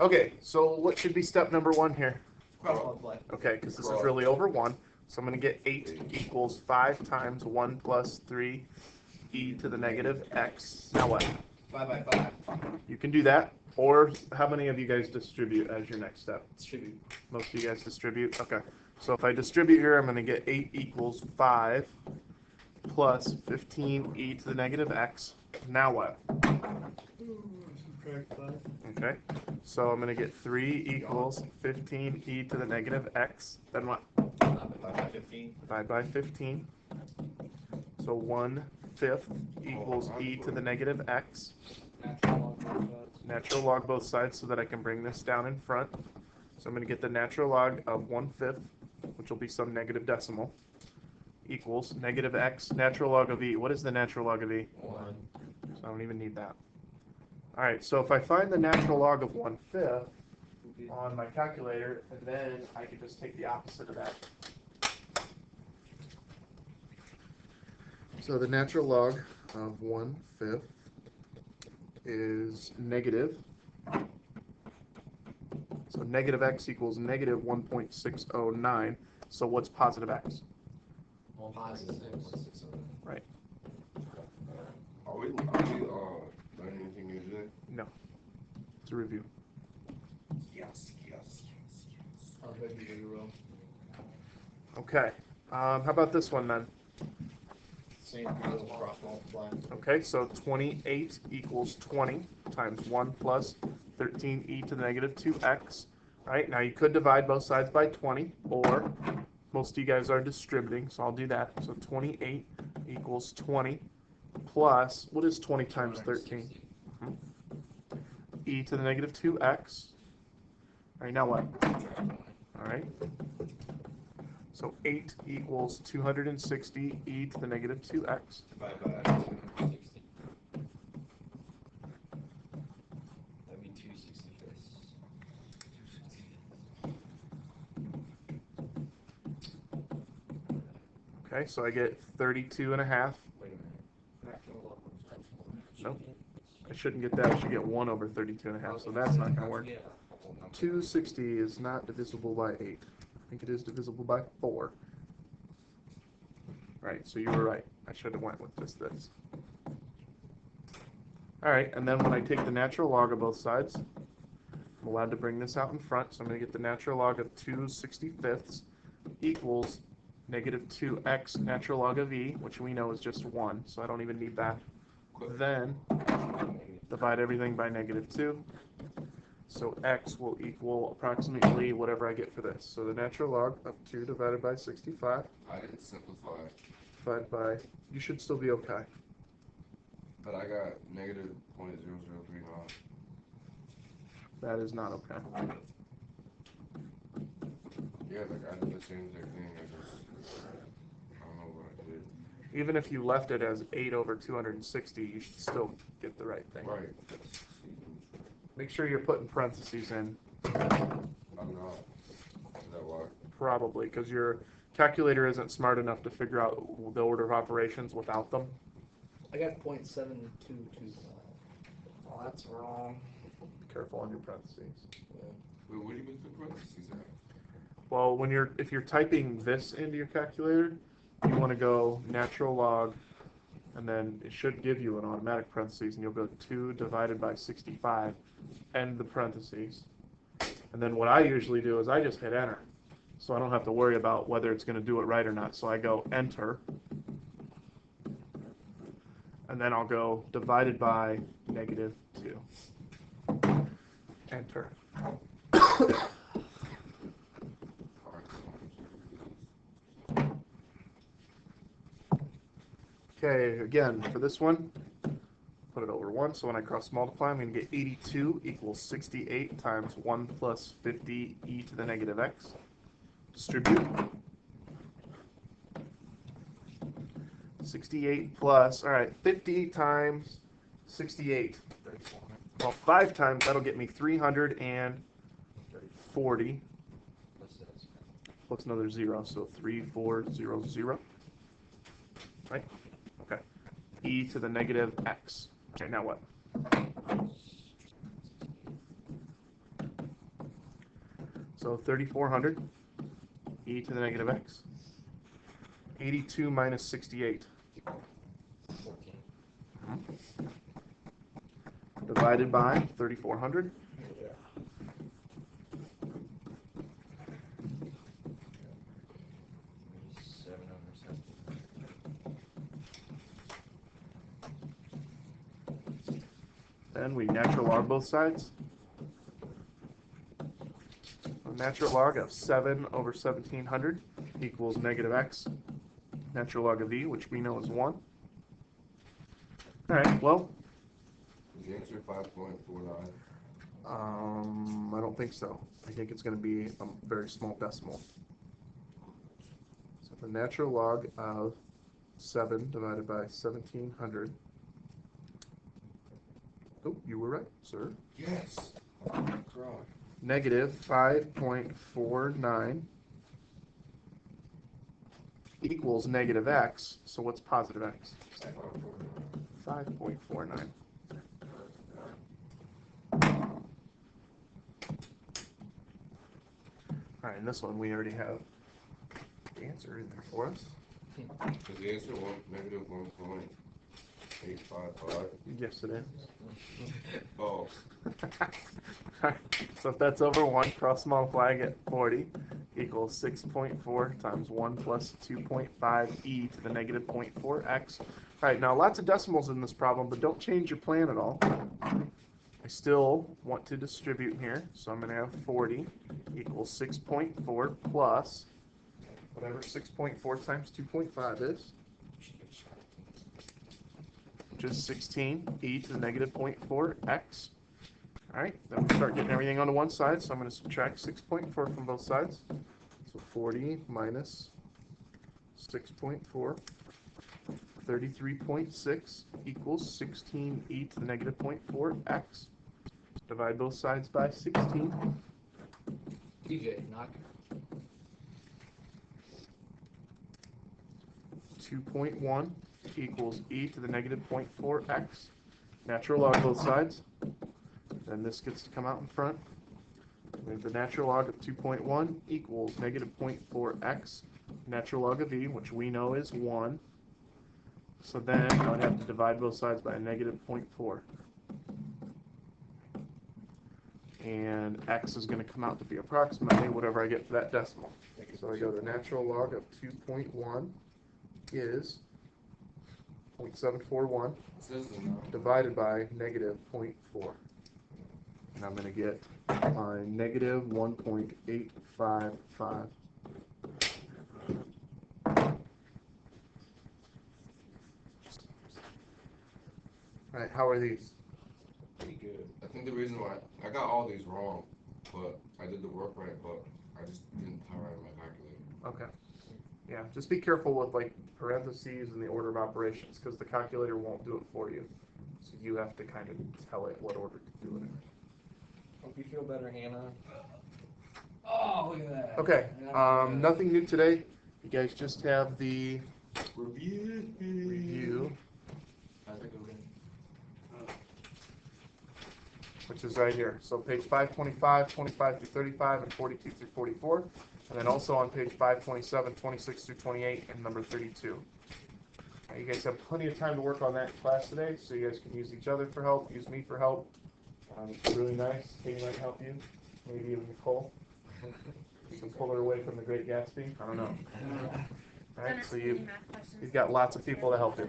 Okay, so what should be step number 1 here? Cross multiply. Okay, because this is really over 1. So I'm going to get 8 equals 5 times 1 plus 3 e to the negative x. Now what? 5 by 5. You can do that. Or how many of you guys distribute as your next step? Distribute. Most of you guys distribute? Okay. So if I distribute here, I'm going to get 8 equals 5 plus 15 e to the negative x. Now what? Subtract 5. Okay. So I'm going to get 3 equals 15 e to the negative x. Then what? Divide by 15. Divide by 15. So 1/5 equals e to the negative x. Natural log both sides so that I can bring this down in front. So I'm going to get the natural log of 1/5, which will be some negative decimal, equals negative x, natural log of e. What is the natural log of e? 1. So I don't even need that. All right, so if I find the natural log of 1/5 on my calculator, and then I can just take the opposite of that. So the natural log of 1/5 is negative. So negative x equals negative 1.609. So what's positive x? Positive 6. Right. Are we learning anything new today? No. It's a review. Yes. I'll bet you will. Okay. How about this one then? Same deal, cross multiply. Okay, so 28 equals 20 times 1 plus 13e to the negative 2x. All right, now you could divide both sides by 20, or most of you guys are distributing, so I'll do that. So 28 equals 20 plus, what is 20 times 13? E to the negative 2x. All right, now what? All right. So 8 equals 260 e to the negative 2x. Divide by 60. That'd be 265. Okay, so I get 32 and a half. Wait a minute. Nope. I shouldn't get that. I should get 1 over 32 and a half, so that's not going to work. 260 is not divisible by 8. I think it is divisible by 4. Right, so you were right. I should have went with just this. All right, and then when I take the natural log of both sides, I'm allowed to bring this out in front, so I'm going to get the natural log of 2/65 equals negative 2x natural log of e, which we know is just 1, so I don't even need that. Then divide everything by negative 2. So x will equal approximately whatever I get for this. So the natural log of 2 divided by 65 I didn't simplify, divided by, you should still be okay. but I got negative 0.0039. That is not okay. Yeah, like I did the same exact thing. I don't know what I did. Even if you left it as 8 over 260, you should still get the right thing. Right. Make sure you're putting parentheses in, I'm not. Is that why? probably, because your calculator isn't smart enough to figure out the order of operations without them. I got 0.7225. Oh, that's wrong. Be careful on your parentheses. Wait, what do you put the parentheses at? Well, if you're typing this into your calculator, you want to go natural log, and then it should give you an automatic parentheses, and you'll go 2 divided by 65, end the parentheses. And then what I usually do is I just hit enter, so I don't have to worry about whether it's going to do it right or not. So I go enter, and then I'll go divided by negative 2. Enter. Okay, again, for this one, put it over 1, so when I cross multiply, I'm going to get 82 equals 68 times 1 plus 50 e to the negative x. Distribute. 68 plus, all right, 50 times 68. Well, 5 times, that'll get me 340. Plus another 0, so 3400. Right? Okay. E to the negative x. Okay, now what? So 3,400 e to the negative x. 82 minus 68. 14. Divided by 3,400. Yeah. Seven over 7. Then we natural log both sides. A natural log of 7 over 1,700 equals negative x. Natural log of e, which we know is 1. All right, well, Is the answer 5.49? I don't think so. I think it's going to be a very small decimal. So the natural log of 7 divided by 1,700. Oh, you were right, sir. Yes. Oh my God. Negative 5.49 equals negative x. So what's positive x? 5.49. All right, and this one we already have the answer in there for us. Is the answer negative 1.855? Yes, it is. Oh. So if that's over 1, cross multiply, get 40 equals 6.4 times 1 plus 2.5 e to the negative 0.4x. All right, now lots of decimals in this problem, but don't change your plan at all. I still want to distribute here, so I'm going to have 40 equals 6.4 plus whatever 6.4 times 2.5 is, which is 16 e to the negative 0.4x. All right, then we start getting everything onto one side, so I'm going to subtract 6.4 from both sides. So 40 minus 6.4, 33.6 equals 16 e to the negative 0.4x. Divide both sides by 16. TJ, knock. 2.1 equals e to the negative 0.4x. Natural log both sides. Then this gets to come out in front. We have the natural log of 2.1 equals negative 0.4x. Natural log of e, which we know is 1. So then I'd have to divide both sides by a negative 0.4. And x is going to come out to be approximately whatever I get for that decimal. So I go the natural log of 2.1 is 0.741 divided by negative 0.4. And I'm going to get my negative 1.855. All right, how are these? Pretty good. I think the reason why I got all these wrong, but I did the work right, but I just didn't tie right in my calculator. Okay. Yeah, just be careful with like parentheses and the order of operations because the calculator won't do it for you. So you have to kind of tell it what order to do it in. Hope you feel better, Hannah. Oh, look at that. Okay, That's good. nothing new today. You guys just have the Review. How's it going? which is right here. So page 525, 25 through 35, and 42 through 44. And then also on page 527, 26 through 28, and number 32. Now, you guys have plenty of time to work on that in class today, so you guys can use each other for help, use me for help. It's really nice. Katie might help you, maybe even Nicole. You can pull her away from the Great Gatsby. I don't know. All right, so you've got lots of people to help you.